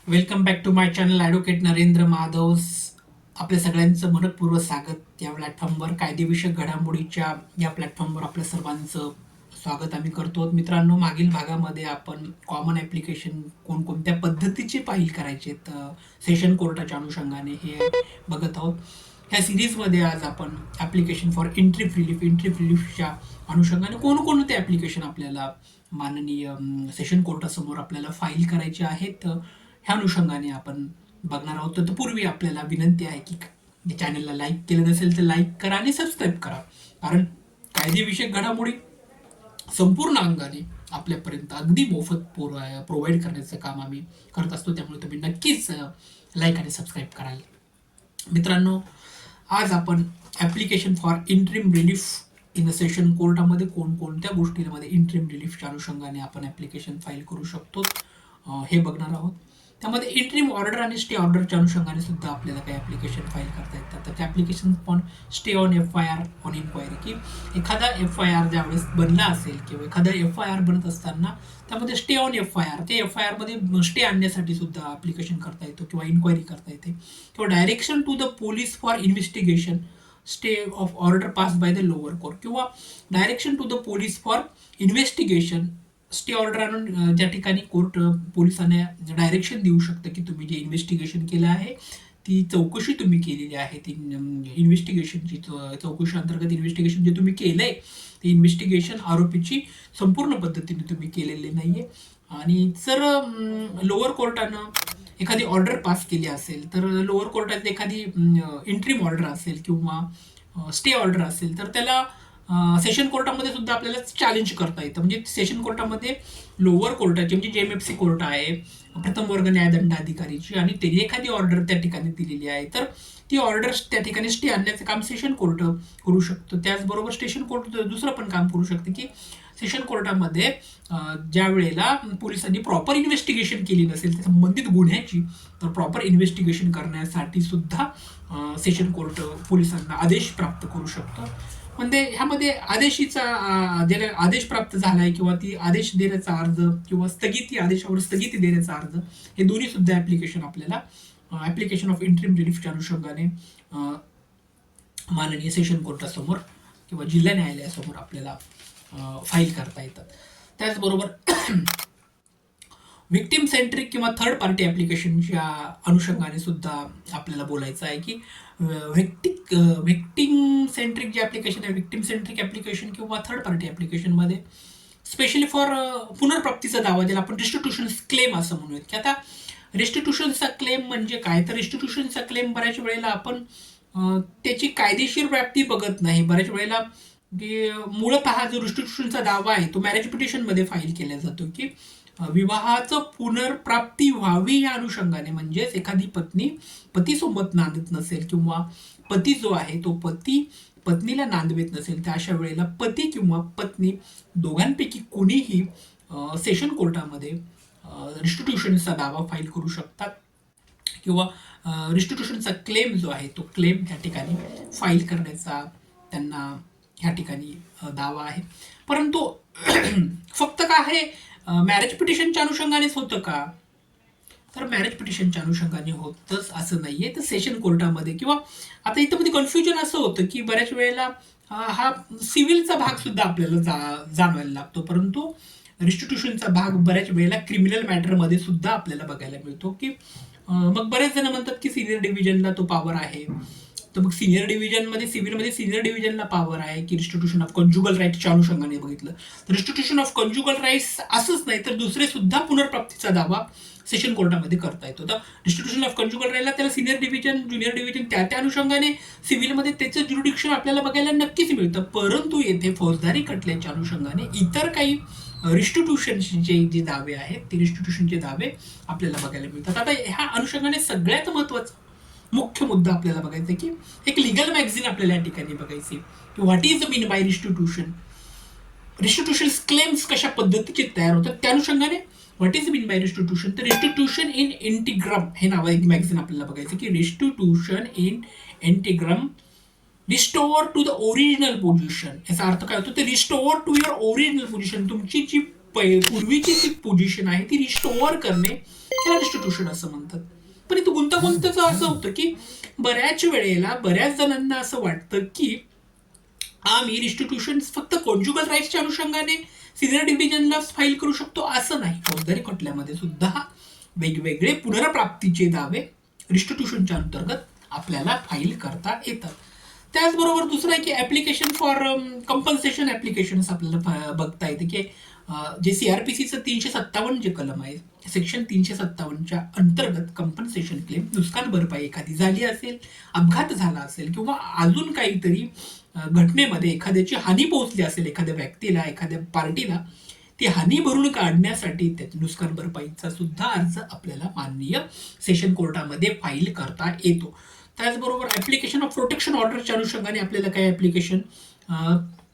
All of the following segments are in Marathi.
Welcome back to my channel advocate Narendra Madhav. आपल्या सगळ्यांचं मनपूर्वक स्वागत या प्लॅटफॉर्मवर. कायदेविषयक घडामोडीच्या या प्लॅटफॉर्मवर आपल्या सर्वांचं स्वागत आम्ही करतो. मित्रांनो, मागील भागामध्ये आपण कॉमन ॲप्लिकेशन कोणकोणत्या पद्धतीचे फाईल करायचे सेशन कोर्टाच्या अनुषंगाने हे बघत आहोत. ह्या सिरीजमध्ये आज आपण ॲप्लिकेशन फॉर इंट्री रिलीफच्या अनुषंगाने कोणकोणते ॲप्लिकेशन आपल्याला माननीय सेशन कोर्टासमोर आपल्याला फाईल करायचे आहेत ह्या अनुषंगाने आपण बघणार आहोत. तर पूर्वी आपल्याला विनंती आहे की चॅनलला लाईक केलं नसेल तर लाईक करा आणि सबस्क्राईब करा, कारण कायदेविषयक घडामोडी संपूर्ण अंगाने आपल्यापर्यंत अगदी मोफत प्रोव्हाइड करण्याचं काम आम्ही करत असतो. त्यामुळे तुम्ही नक्कीच लाईक आणि सबस्क्राईब कराल. मित्रांनो, आज आपण application for interim relief in the session कोर्टामध्ये कोणकोणत्या गोष्टींमध्ये इंट्रीम रिलीफच्या अनुषंगाने आपण ॲप्लिकेशन फाईल करू शकतो हे बघणार आहोत. त्यामध्ये इंट्रीम ऑर्डर आणि स्टे ऑर्डरच्या अनुषंगाने सुद्धा आपल्याला काही ॲप्लिकेशन फाईल करता येतात. तर त्या ॲप्लिकेशन पण stay on FIR on inquiry, की एखादा FIR ज्यावेळेस बनला असेल किंवा एखादा FIR बनत असताना त्यामध्ये स्टे ऑन FIR, ते FIRमध्ये स्टे आणण्यासाठी सुद्धा ॲप्लिकेशन करता येतो किंवा इन्क्वायरी करता येते. किंवा direction to the police for investigation stay of order pass by the lower court, किंवा direction to the police for investigation stay order आणून ज्या ठिकाणी कोर्ट पोलिसांना डायरेक्शन देऊ शकतं की तुम्ही जे इन्व्हेस्टिगेशन केलं आहे, ती चौकशी तुम्ही केलेली आहे, ती इन्व्हेस्टिगेशनची चौकशी अंतर्गत इन्व्हेस्टिगेशन जे तुम्ही केलं आहे ते इन्व्हेस्टिगेशन आरोपीची संपूर्ण पद्धतीने तुम्ही केलेले नाही आहे. आणि जर लोअर कोर्टानं एखादी ऑर्डर पास केली असेल, तर लोअर कोर्टात एखादी इंट्रीम ऑर्डर असेल किंवा स्टे ऑर्डर असेल, तर त्याला सेशन कोर्टामध्ये सुद्धा आपल्याला चॅलेंज करता येतं. म्हणजे सेशन कोर्टामध्ये लोअर कोर्टाची म्हणजे JMFC कोर्ट आहे, प्रथम वर्ग न्यायदंडाधिकारीची, आणि त्यांनी एखादी ऑर्डर त्या ठिकाणी दिलेली आहे, तर ती ऑर्डर त्या ठिकाणी स्टे आणण्याचं काम सेशन कोर्ट करू शकतो. त्याचबरोबर स्टेशन कोर्ट दुसरं पण काम करू शकते की सेशन कोर्टामध्ये ज्या वेळेला पोलिसांनी प्रॉपर इन्व्हेस्टिगेशन केली नसेल त्या संबंधित गुन्ह्याची, तर प्रॉपर इन्व्हेस्टिगेशन करण्यासाठी सुद्धा सेशन कोर्ट पोलिसांना आदेश प्राप्त करू शकतो. म्हणजे ह्यामध्ये आदेश प्राप्त झाला आहे किंवा ती आदेश देण्याचा अर्ज किंवा आदेशावर स्थगिती देण्याचा अर्ज, हे दोन्ही सुद्धा ॲप्लिकेशन आपल्याला ॲप्लिकेशन ऑफ इंट्रीम रिलीफच्या अनुषंगाने माननीय सेशन कोर्टासमोर किंवा जिल्हा न्यायालयासमोर आपल्याला फाईल करता येतात. त्याचबरोबर व्हिक्टिम सेंट्रिक किंवा थर्ड पार्टी ॲप्लिकेशनच्या अनुषंगाने सुद्धा आपल्याला बोलायचं आहे की व्हिक्टिम सेंट्रिक जे ॲप्लिकेशन आहे, व्हिक्टिम सेंट्रिक ॲप्लिकेशन किंवा थर्ड पार्टी ॲप्लिकेशनमध्ये स्पेशली फॉर पुनर्प्राप्तीचा दावा, ज्याला आपण रिस्टिट्यूशन क्लेम असं म्हणूयात, की आता रिस्टिट्यूशनचा क्लेम म्हणजे काय, तर रिस्टिट्यूशनचा क्लेम बऱ्याच वेळेला आपण त्याची कायदेशीर व्याप्ती बघत नाही. बऱ्याच वेळेला मूळतः जो रिस्टिट्यूशनचा दावा आहे तो मॅरेज पिटिशनमध्ये फाईल केला जातो की विवाहाचं पुनर्प्राप्ती व्हावी या अनुषंगाने. म्हणजेच एखादी पत्नी पतीसोबत नांदत नसेल किंवा पती जो आहे तो पत्नीला नांदवेत नसेल, तर अशा वेळेला पती किंवा पत्नी दोघांपैकी कुणीही सेशन कोर्टामध्ये रिस्टिट्यूशनचा दावा फाईल करू शकतात किंवा रिस्टिट्यूशनचा क्लेम जो आहे तो क्लेम त्या ठिकाणी फाईल करण्याचा त्यांना ह्या ठिकाणी दावा आहे. परंतु फक्त का हे मॅरेज पिटिशनच्या अनुषंगानेच होतं का, तर मॅरेज पिटिशनच्या अनुषंगाने होतच असं नाही आहे. तर सेशन कोर्टामध्ये किंवा आता इथं मध्ये कन्फ्युजन असं होतं की बऱ्याच वेळेला हा सिव्हिलचा भाग सुद्धा आपल्याला जाणवायला लागतो, परंतु रिस्टिट्यूशनचा भाग बऱ्याच वेळेला क्रिमिनल मॅटरमध्ये सुद्धा आपल्याला बघायला मिळतो. की मग बरेच जण म्हणतात की सिनियर डिव्हिजनला तो पॉवर आहे, तर मग सिनियर डिव्हिजनमध्ये सिव्हिलमध्ये सिनियर डिव्हिजनला पॉवर आहे की रिस्टिट्यूशन ऑफ कन्ज्युगल राईट्सच्या अनुषंगाने बघितलं तर रिस्टिट्यूशन ऑफ कन्ज्युगल राईट्स असंच नाही तर दुसरे सुद्धा पुनर्प्राप्तीचा दावा सेशन कोर्टामध्ये करता येतो. तर रिस्टिट्यूशन ऑफ कन्ज्युगल राईटला त्याला सिनियर डिव्हिजन ज्युनियर डिव्हिजन त्या अनुषंगाने सिव्हिलमध्ये त्याचं ज्युरिडिक्शन आपल्याला बघायला नक्कीच मिळतं. परंतु येथे फौजदारी खटल्याच्या अनुषंगाने इतर काही रिस्टिट्यूशनचे जे दावे आहेत ते रिस्टिट्यूशनचे दावे आपल्याला बघायला मिळतात. आता ह्या अनुषंगाने सगळ्यात महत्त्वाचं मुख्य मुद्दा आपल्याला बघायचा की एक लिगल मॅगझिन आपल्याला या ठिकाणी बघायची की what is mean by restitution, restitution claims कशा पद्धतीचे तयार होतात त्या अनुषंगाने what is mean by restitution. तर रिस्टिट्यूशन इन इंटिग्रम हे नाव एक मॅगझिन आपल्याला बघायचं की restitution in integrum restore to the original position. याचा अर्थ काय होतो, ते restore to your original position, तुमची जी पूर्वीची जी पोझिशन आहे ती रिस्टोअर करणे ह्याला रिस्टिट्यूशन असं म्हणतात. पण इथं गुंतागुंतचं असं होतं की बऱ्याच वेळेला बऱ्याच जणांना असं वाटतं की आम्ही रिस्टिट्यूशन फक्त कॉन्ज्युगल राईट्सच्या अनुषंगाने सिनियर डिव्हिजनला फाईल करू शकतो असं नाही. फौजदारी खटल्यामध्ये सुद्धा वेगवेगळे पुनर्प्राप्तीचे दावे रिस्टिट्यूशनच्या अंतर्गत आपल्याला फाईल करता येतात. त्याचबरोबर दुसरं आहे की ॲप्लिकेशन फॉर कंपन्सेशन ॲप्लिकेशन्स आपल्याला बघता येते की जे CRPCचं 357 जे कलम आहे, सेक्शन 357च्या अंतर्गत कंपन्सेशन क्लेम, नुकसान भरपाई एखादी झाली असेल, अपघात झाला असेल किंवा अजून काहीतरी घटनेमध्ये एखाद्याची हानी पोहोचली असेल एखाद्या व्यक्तीला, एखाद्या पार्टीला, ती हानी भरून काढण्यासाठी त्या नुकसान भरपाईचा सुद्धा अर्ज आपल्याला माननीय सेशन कोर्टामध्ये फाईल करता येतो. त्याचबरोबर ॲप्लिकेशन ऑफ प्रोटेक्शन ऑर्डरच्या अनुषंगाने आपल्याला काही ॲप्लिकेशन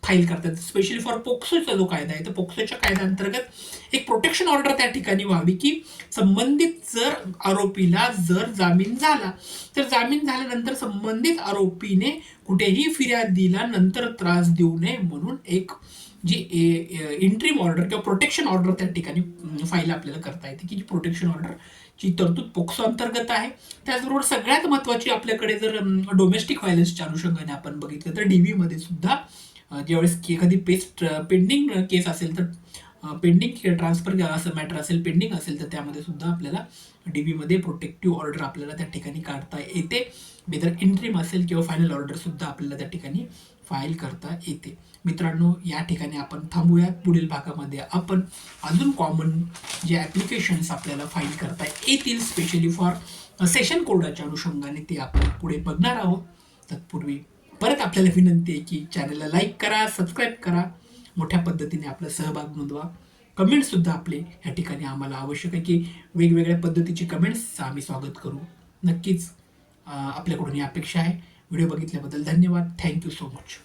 फाईल करतात. स्पेशली फॉर पोक्सोचा जो कायदा आहे तर पोक्सोच्या कायद्याअंतर्गत एक प्रोटेक्शन ऑर्डर त्या ठिकाणी व्हावी की संबंधित जर आरोपीला जर जामीन झाला तर जामीन झाल्यानंतर संबंधित आरोपीने कुठेही फिर्यादीला नंतर त्रास देऊ नये म्हणून एक जी इंट्रीम ऑर्डर किंवा प्रोटेक्शन ऑर्डर त्या ठिकाणी फाईल आपल्याला करता येते की जी प्रोटेक्शन ऑर्डरची तरतूद पोक्सो अंतर्गत आहे. त्याचबरोबर सगळ्यात महत्त्वाची आपल्याकडे जर डोमेस्टिक व्हायलन्सच्या अनुषंगाने आपण बघितलं तर DV मध्ये सुद्धा ज्यावेळेस एखादी पेंडिंग केस असेल तर पेंडिंग ट्रान्सफर असं मॅटर असेल, पेंडिंग असेल तर त्यामध्ये सुद्धा आपल्याला DV मध्ये प्रोटेक्टिव्ह ऑर्डर आपल्याला त्या ठिकाणी काढता येते. वेदर इंट्रीम असेल किंवा फायनल ऑर्डर सुद्धा आपल्याला त्या ठिकाणी फाईल करता येते. मित्रांनो, या ठिकाणी आपण थांबूयात. पुढील भागामध्ये आपण अजून कॉमन जे ॲप्लिकेशन्स आपल्याला फाईल करता येतील स्पेशली फॉर सेशन कोर्टाच्या अनुषंगाने ते आपण पुढे बघणार आहोत. तत्पूर्वी परत आपल्याला विनंती आहे की चॅनलला लाईक करा, सबस्क्राईब करा, मोठ्या पद्धतीने आपला सहभाग नोंदवा. कमेंट्ससुद्धा आपले ह्या ठिकाणी आम्हाला आवश्यक आहे की वेगवेगळ्या पद्धतीची कमेंट्सचं आम्ही स्वागत करू. नक्कीच आपल्याकडून ही अपेक्षा आहे. व्हिडिओ बघितल्याबद्दल धन्यवाद. Thank you so much.